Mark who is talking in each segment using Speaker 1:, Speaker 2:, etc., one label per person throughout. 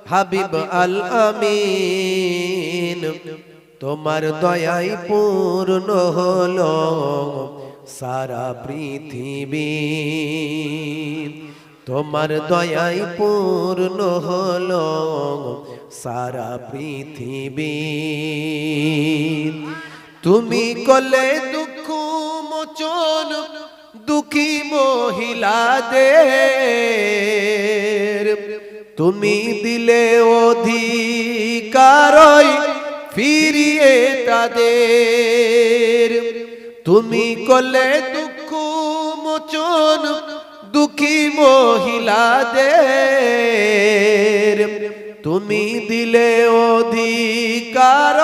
Speaker 1: হাবিব আল আমিন তোমার দয়াই পূর্ণ হলো সারা পৃথিবী তোমার দয়াই পূর্ণ হলো সারা পৃথিবী তুমি করলে দুঃখ মোচন দুঃখী মহিলাদের তুমি দিলে অধিকার ফিরিয়ে তাদের তুমি করলে দুঃখ মোচন দুঃখী মহিলাদের তুমি দিলে অধিকার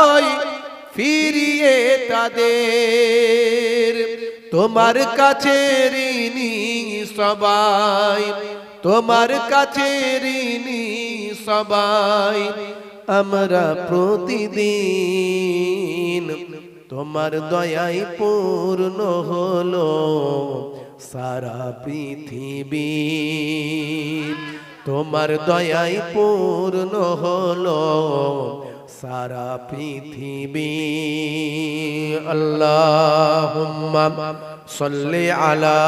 Speaker 1: ফিরিয়ে তাদের তোমার কাছে ঋণী সবাই তোমার কাছে ঋণী সবাই আমরা প্রতিদিন তোমার দয়াই পূর্ণ হলো সারা পৃথিবী তোমার দয়াই পূর্ণ হলো সারা পৃথিবী আল্লাহুম্মা সাল্লি আলা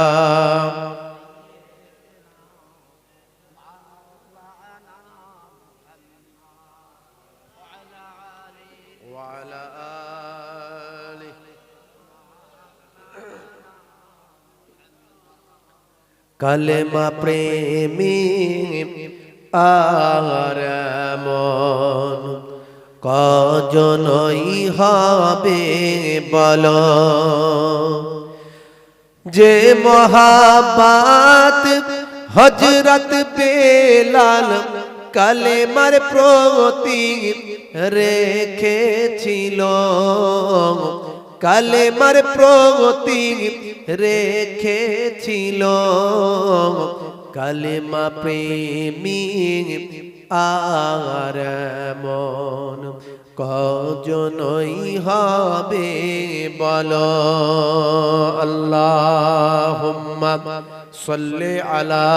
Speaker 1: কালেমা প্রেমী আর মন কজনই হবে বল যে মহাব্বত হযরত বেলাল কালেমার প্রতি রেখেছিল কালেমার প্রতি রেখেছিল কালেমা প্রেমী আর মন কজনই হবে বলো আল্লাহুম্মা সাল্লি আলা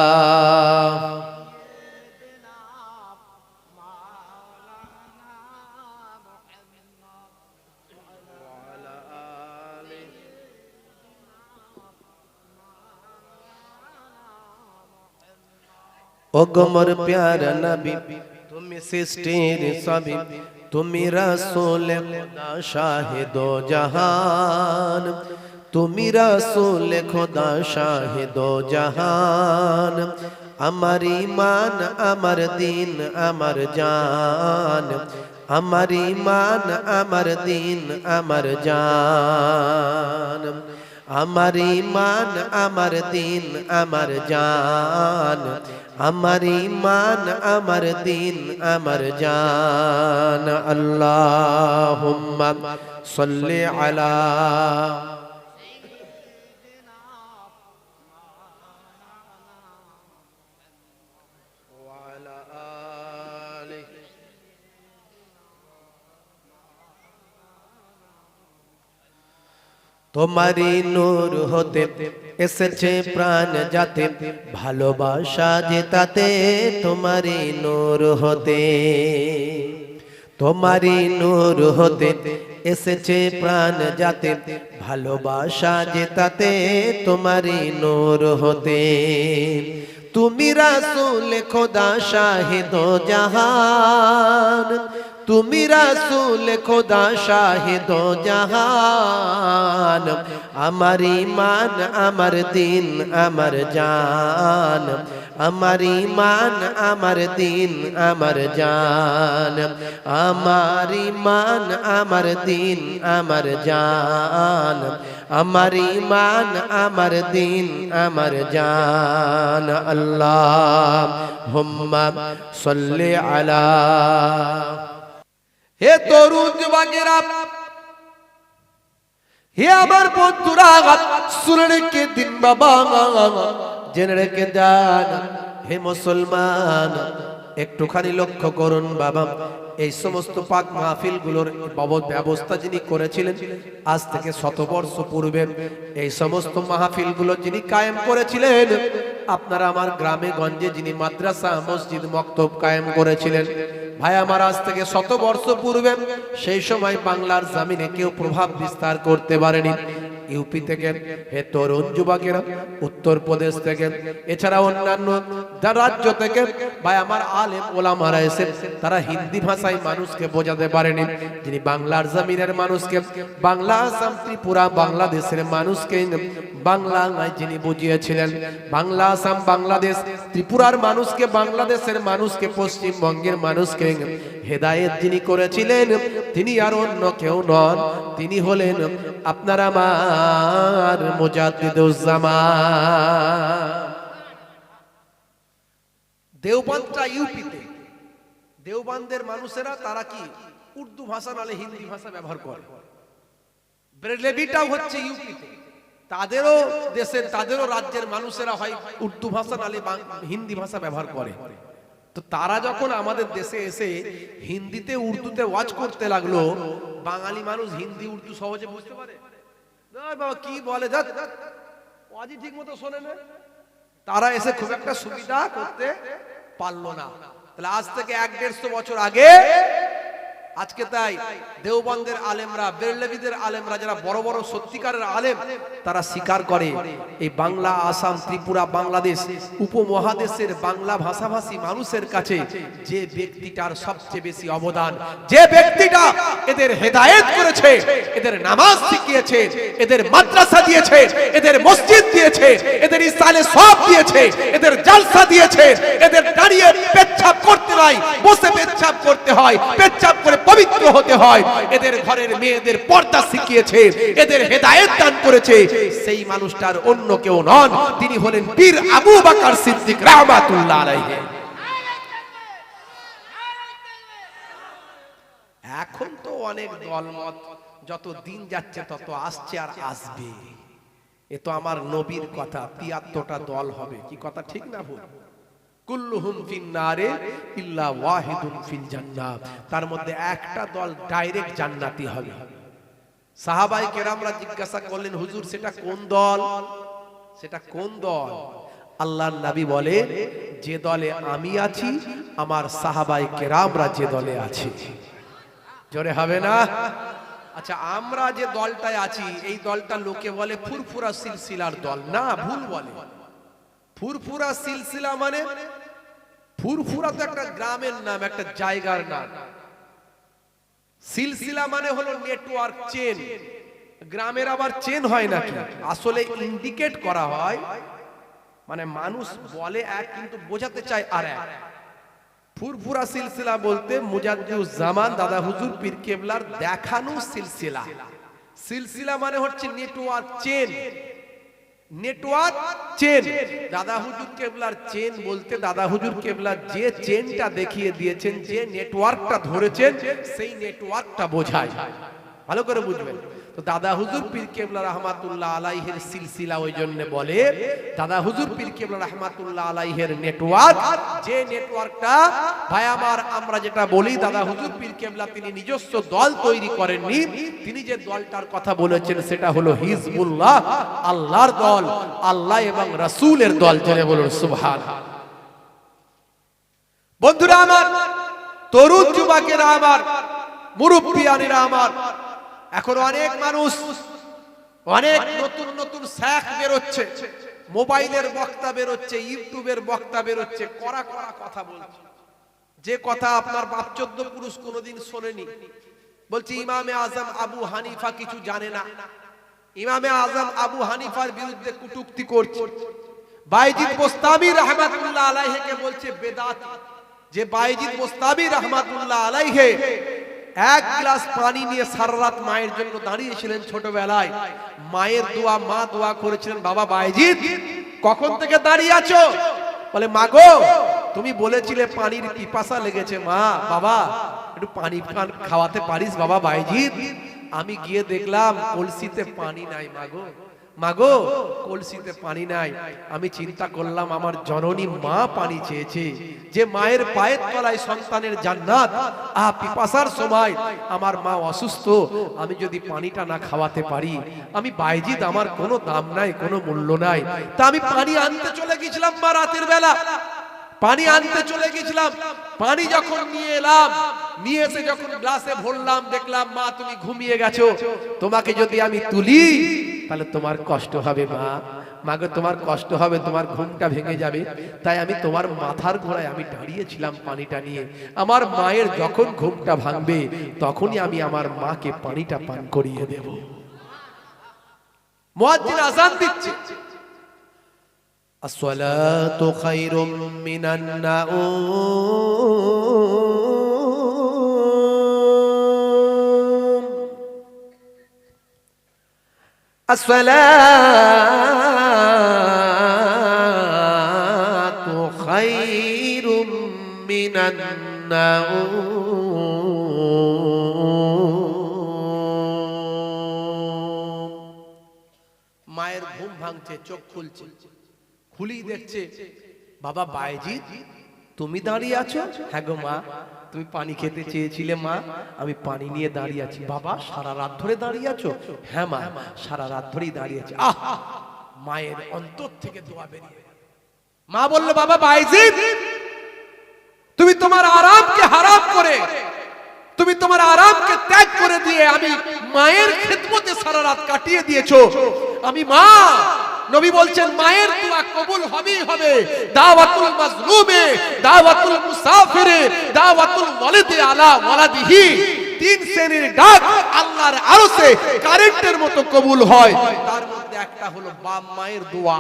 Speaker 1: ও গমর প্যারা নবী তুমি সৃষ্টির সবই তুমি রাসূল খোদা শাহিদো জাহান তুমি রাসূল খোদা শাহিদো জাহান আমার ঈমান আমার দিন আমার জান আমার ঈমান আমার দিন আমার জান আমার ঈমান আমার দিন আমার জান আমার ঈমান আমার দিন আমার জান আল্লাহুম্মা সাল্লি আলা তোমারি নূর হতে এসেছে প্রাণ যাতে ভালোবাসা জেতাতে তোমারি নূর হতে তোমারি নূর হতে এসেছে প্রাণ যাতে ভালোবাসা জেতাতে তোমারি নূর হতে তুমি রাসূল খোদা শাহিদো জাহান তুমি রাসূল খোদা শাহিদো জাহান আমার ঈমান আমার দিন আমার জান আমার ঈমান আমার দিন আমার জান আমার ঈমান আমার দিন আমার জান আমার ঈমান আমার দিন আমার জান আল্লাহুম্মা সাল্লি আলা হে তরুণ যুবকেরা হে আমার বন্ধুরা শুনে রেখে দিন বাবা জেনে রেখে যান হে মুসলমান একটুখানি লক্ষ্য করুন বাবা, এই সমস্ত পাক মাহফিলগুলোর ব্যবস্থা যিনি করেছিলেন আজ থেকে 100 বর্ষ পূর্বে, এই সমস্ত মাহফিলগুলো যিনি কায়েম করেছিলেন, আপনারা আমার গ্রামে গঞ্জে যিনি মাদ্রাসা মসজিদ মক্তব কায়েম করেছিলেন, ভাই আমার আজ থেকে 100 বর্ষ পূর্বে সেই সময় বাংলার জমিনে কেউ প্রভাব বিস্তার করতে পারেনি। ইউপি থেকে হে তরুণ যুবকেরা, উত্তরপ্রদেশ থেকে, এছাড়া অন্যান্য রাজ্য থেকে ভাই আমার আলেম ওলামারা এসে তারা হিন্দি ভাষায় মানুষকে বোঝাতে পারেনি। যিনি বাংলার জমিনের মানুষকে, বাংলা আসাম ত্রিপুরা বাংলাদেশের মানুষকে বাংলায় যিনি বুঝিয়েছিলেন, বাংলা আসাম বাংলাদেশ ত্রিপুরার মানুষকে, বাংলাদেশের মানুষকে, পশ্চিমবঙ্গের মানুষকে হেদায়েত যিনি করেছিলেন, তিনি আর অন্য কেউ নন, তিনি হলেন আপনার আমার মুজাদ্দিদুজ্জামান। দেওবন্দটা ইউপিতে, দেওবন্দের মানুষেরা তারা কি উর্দু ভাষা নালে হিন্দি ভাষা ব্যবহার করে। বেরেলভিটাও হচ্ছে ইউপিতে, তাদেরও দেশের তাদেরও রাজ্যের মানুষেরা হয় উর্দু ভাষা নালে হিন্দি ভাষা ব্যবহার করে। তো তারা যখন আমাদের দেশে এসে হিন্দিতে উর্দুতে ওয়াজ করতে লাগলো, বাঙালি মানুষ হিন্দি উর্দু সহজে বুঝতে পারে? বাবা কি বলে, ওয়াজই ঠিক মতো শোনে না। তারা এসে খুব একটা সুবিধা করতে পারলো না। তাহলে আজ থেকে 150 বছর আগে আজকে তাই দেওবন্দের আলেমরা, বেরলভিদের আলেমরা, যারা বড় বড় সত্যিকারের আলেম, তারা স্বীকার করে এই বাংলা আসাম ত্রিপুরা বাংলাদেশ উপমহাদেশের বাংলা ভাষাভাষী মানুষের কাছে যে ব্যক্তিটার সবচেয়ে বেশি অবদান, যে ব্যক্তিটা এদের হেদায়েত করেছে, এদের নামাজ শিখিয়েছে, এদের মাদ্রাসা দিয়েছে, এদের মসজিদ দিয়েছে, এদের ইসলামে সব দিয়েছে, এদের জালসা দিয়েছে, এদের দাঁড়িয়ে পেচ্ছাপ করতে নাই, বসে পেচ্ছাপ করতে হয়, পেচ্ছাপ করে পবিত্র হতে হয়, এদের ঘরের মেয়েদের পর্দা শিখিয়েছে, এদের হেদায়েত দান করেছে, সেই মানুষটার অন্য কেউ নন, তিনি হলেন পীর আবু বকর সিদ্দিক রাহমাতুল্লাহ আলাইহি। এখন তো অনেক দলমত, যত দিন যাচ্ছে তত আসছে আর আসবে। এ তো আমার নবীর কথা, 73টা দল হবে, কি কথা ঠিক না ভুল? কুল্লুহুম ফিন্নারে ইল্লা ওয়াহিদুন ফিল জান্নাহ, তার মধ্যে একটা দল ডাইরেক্ট জান্নাতি হবে। সাহাবায়ে কেরামরা জিজ্ঞাসা করলেন, হুজুর সেটা কোন দল, সেটা কোন দল? আল্লাহর নবী বলে, যে দলে আমি আছি, আমার সাহাবায়ে কেরামরা যে দলে আছে। জোরে হবে না? আচ্ছা, আমরা যে দলটায় আছি, এই দলটা লোকে বলে ফুরফুরা সিলসিলার দল। না, ভুল বলে। ফুরফুরা সিলসিলা মানে, ফুরফুরা তো একটা গ্রামের নাম, একটা জায়গার নাম। সিলসিলা মানে হলো নেটওয়ার্ক, চেন। গ্রামের আবার চেন হয় নাকি? আসলে ইন্ডিকেট করা হয়, মানে মানুষ বলে এক কিন্তু বোঝাতে চায় আর এক। ফুরফুরা সিলসিলা বলতে মুজাদ্দিদুজ্জামান দাদা হুজুর পীর কেবলার দেখানো সিলসিলা। সিলসিলা মানে হচ্ছে নেটওয়ার্ক, চেন। Network, chain. দাদা হুজুর কেবলার চেন বলতে দাদা হুজুর কেবলা যে চেনটা দেখিয়ে দিয়েছেন, যে নেটওয়ার্কটা ধরেছেন, সেই নেটওয়ার্কটা বোঝায়। ভালো করে বুঝবেন। তো দাদা হুজুর পীর কেবলা রাহমাতুল্লাহ আলাইহির সিলসিলা ওই জন্য বলে দাদা হুজুর পীর কেবলা রাহমাতুল্লাহ আলাইহির নেটওয়ার্ক, যে নেটওয়ার্কটা ভাই আমার আমরা যেটা বলি, দাদা হুজুর পীর কেবলা তিনি নিজস্ব দল তৈরি করেননি, তিনি যে দলটার কথা বলেছেন সেটা হলো হিজবুল্লাহ, আল্লাহর দল, আল্লাহ এবং রাসূলের দল। জেনে বলুন সুবহানাল্লাহ। বন্ধুরা আমার, তরুণ যুবকেরা আমার, মুরব্বিয়ানেরা আমার, এখন অনেক মানুষ, অনেক নতুন নতুন শেখ বেরোচ্ছে, মোবাইলের বক্তা বেরোচ্ছে, ইউটিউবের বক্তা বেরোচ্ছে, কড়া কড়া কথা বলছে, যে কথা আপনার বাপ 14 পুরুষ কোনোদিন শোনেনি। বলছে ইমামে আজম আবু হানিফা কিছু জানে না, ইমামে আজম আবু হানিফার বিরুদ্ধে কটূক্তি করছে। বাইজিদ বোস্তামি রাহমাতুল্লাহ আলাইহিকে বলছে বেদাত, যে বাইজিদ বোস্তামি রাহমাতুল্লাহ আলাইহি এক গ্লাস পানি নিয়ে সারা রাত মায়ের জন্য দাঁড়িয়েছিলেন ছোটবেলায়। মায়ের দোয়া, মা দোয়া করেছিলেন, বাবা বাইজিদ কখন থেকে দাঁড়িয়ে আছো? বলে মা গো, তুমি বলেছিলে পানির পিপাসা লেগেছে, মা বাবা একটু পানি খাওয়াতে পারিস বাবা বাইজিদ? আমি গিয়ে দেখলাম কলসিতে পানি নাই, মা গো মাগো কলসিতে পানি নাই। আমি চিন্তা করলাম আমার জননী মা পানি চেয়েছে, যে মায়ের পায়ের তলায় সন্তানের জান্নাত। পিপাসার সময় আমার মা অসুস্থ, আমি যদি পানিটা না খাওয়াতে পারি, আমি বাইজিদ, আমার কোনো দাম নাই, কোনো মূল্য নাই। তা আমি পানি আনতে চলে গেছিলাম মা, রাতের বেলা পানি আনতে চলে গেছিলাম। পানি যখন নিয়ে এলাম, নিয়ে এসে যখন গ্লাসে ভরলাম, দেখলাম মা তুমি ঘুমিয়ে গেছো। তোমাকে যদি আমি তুলি তাহলে তোমার কষ্ট হবে মা, মাগো তোমার কষ্ট হবে, তোমার ঘুমটা ভেঙে যাবে। তাই আমি তোমার মাথার ঘোড়ায় আমি দাঁড়িয়েছিলাম পানিটা নিয়ে। আমার মায়ের যখন ঘুমটা ভাঙবে তখনই আমি আমার মাকে পানিটা পান করিয়ে দেব। মুয়াজ্জিন আযান দিচ্ছে, আসসালাতু খায়রুম মিনান নাউম, আসসালাতু খায়রুম মিনান নাউম। মায়ের ঘুম ভাঙছে, চোখ খুলছে, খুলি দেখছে বাবা বাইজিদ তুমি দাঁড়িয়ে আছো। হ্যাঁ গো মা, তুমি পানি খেতে চেয়েছিলে মা, আমি পানি নিয়ে দাঁড়িয়ে আছি। বাবা সারা রাত ধরে দাঁড়িয়ে আছো? হ্যাঁ মা, সারা রাত ধরেই দাঁড়িয়ে আছি। মায়ের অন্তর থেকে দোয়া বেরিয়ে। মা বলল বাবা বাইজিদ, তুমি তোমার আরামকে হারাম করে, তুমি তোমার আরামকে ত্যাগ করে দিয়ে আমি মায়ের খেদমতে সারা রাত কাটিয়ে দিয়েছো। আমি মা, নবী বলছেন মায়ের দোয়া কবুল হবেই হবে। দাওয়াতুল মাজলুমে, দাওয়াতুল মুসাফিরে, দাওয়াতুল ওয়ালিদি আলা ওয়ালাদিহি, তিন শ্রেণীর ডাক আল্লাহর আরশে কারেন্টের মতো কবুল হয়। তার মধ্যে একটা হলো বাপ মায়ের দোয়া।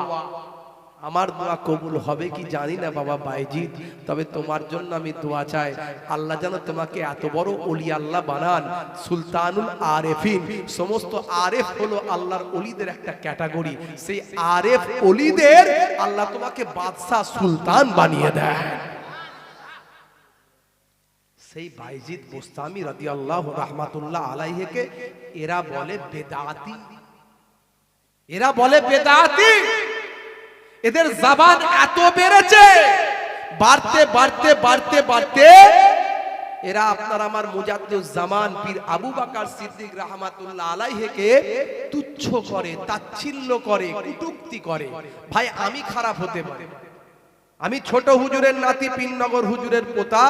Speaker 1: আমার দোয়া কবুল হবে কি জানি না বাবা বাইজিদ, তবে তোমার জন্য আমি দোয়া চাই, আল্লাহ যেন তোমাকে এত বড় ওলি আল্লাহ বানান, সুলতানুল আরেফিন। সমস্ত আরেফ হলো আল্লাহর ওলিদের একটা ক্যাটাগরি, সেই আরেফ ওলিদের আল্লাহ তোমাকে বাদশা সুলতান বানিয়ে দেয়। সেই বাইজিদ বোস্তামি রাদিয়াল্লাহু রাহমাতুল্লাহ আলাইহিকে এরা বলে বেদাতি, এরা বলে বেদাতি। এদের জবান এত বেড়েছে, বাড়তে বাড়তে বাড়তে বাড়তে এরা আপনার আমার মুজাদ্দিদুজ্জামান পীর আবু বকর সিদ্দিক রাহমাতুল্লাহ আলাইহিকে তুচ্ছ করে, তাচ্ছিল্য করে, কটূক্তি করে। ভাই আমি খারাপ হতে পারি, আমি ছোট হুজুরের নাতি, পীরনগর হুজুরের পোতা,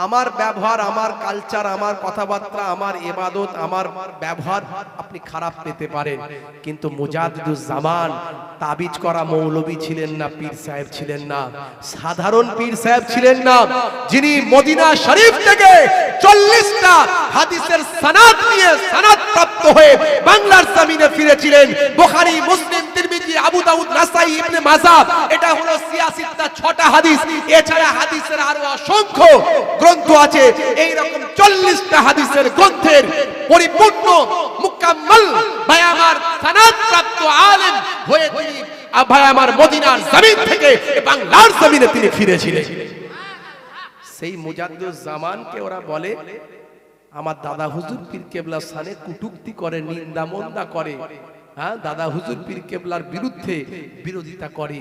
Speaker 1: আমার ব্যবহার, আমার কালচার, আমার কথাবার্তা, আমার ইবাদত, আমার ব্যবহার আপনি খারাপ পেতে পারেন, কিন্তু মুজাদ্দিদুজ্জামান তাবিজ করা মৌলবী ছিলেন না, পীর সাহেব ছিলেন না, সাধারণ পীর সাহেব ছিলেন না, যিনি মদিনা শরীফ থেকে 40টা হাদিসের সনদ নিয়ে সনদ প্রাপ্ত হয়ে বাংলার জমিনে ফিরেছিলেন। বুখারী, মুসলিম, তিরমিজি, আবু দাউদ, নাসাই, ইবনে মাজাহ, এটা হলো 86টা 6টা হাদিস। এছাড়া হাদিসের আরো অসংখ্য গ্রন্থ আছে। এই রকম 40টা হাদিসের গ্রন্থের পরিপূর্ণ মুকাম্মাল ভাই আমার সনদ প্রাপ্ত আলেম হয়ে তিনি ভাই আমার মদিনার জমিন থেকে বাংলার জমিনে তিনি ফিরেছিলেন। সেই মুজাদ্দিদুজ্জামানকে ওরা বলে আমার দাদা হুজুর পীর কেবলা সানে কটূক্তি করে, নিন্দা মন্দা করে, দাদা হুজুর পীর কেবলার বিরুদ্ধে বিরোধিতা করে।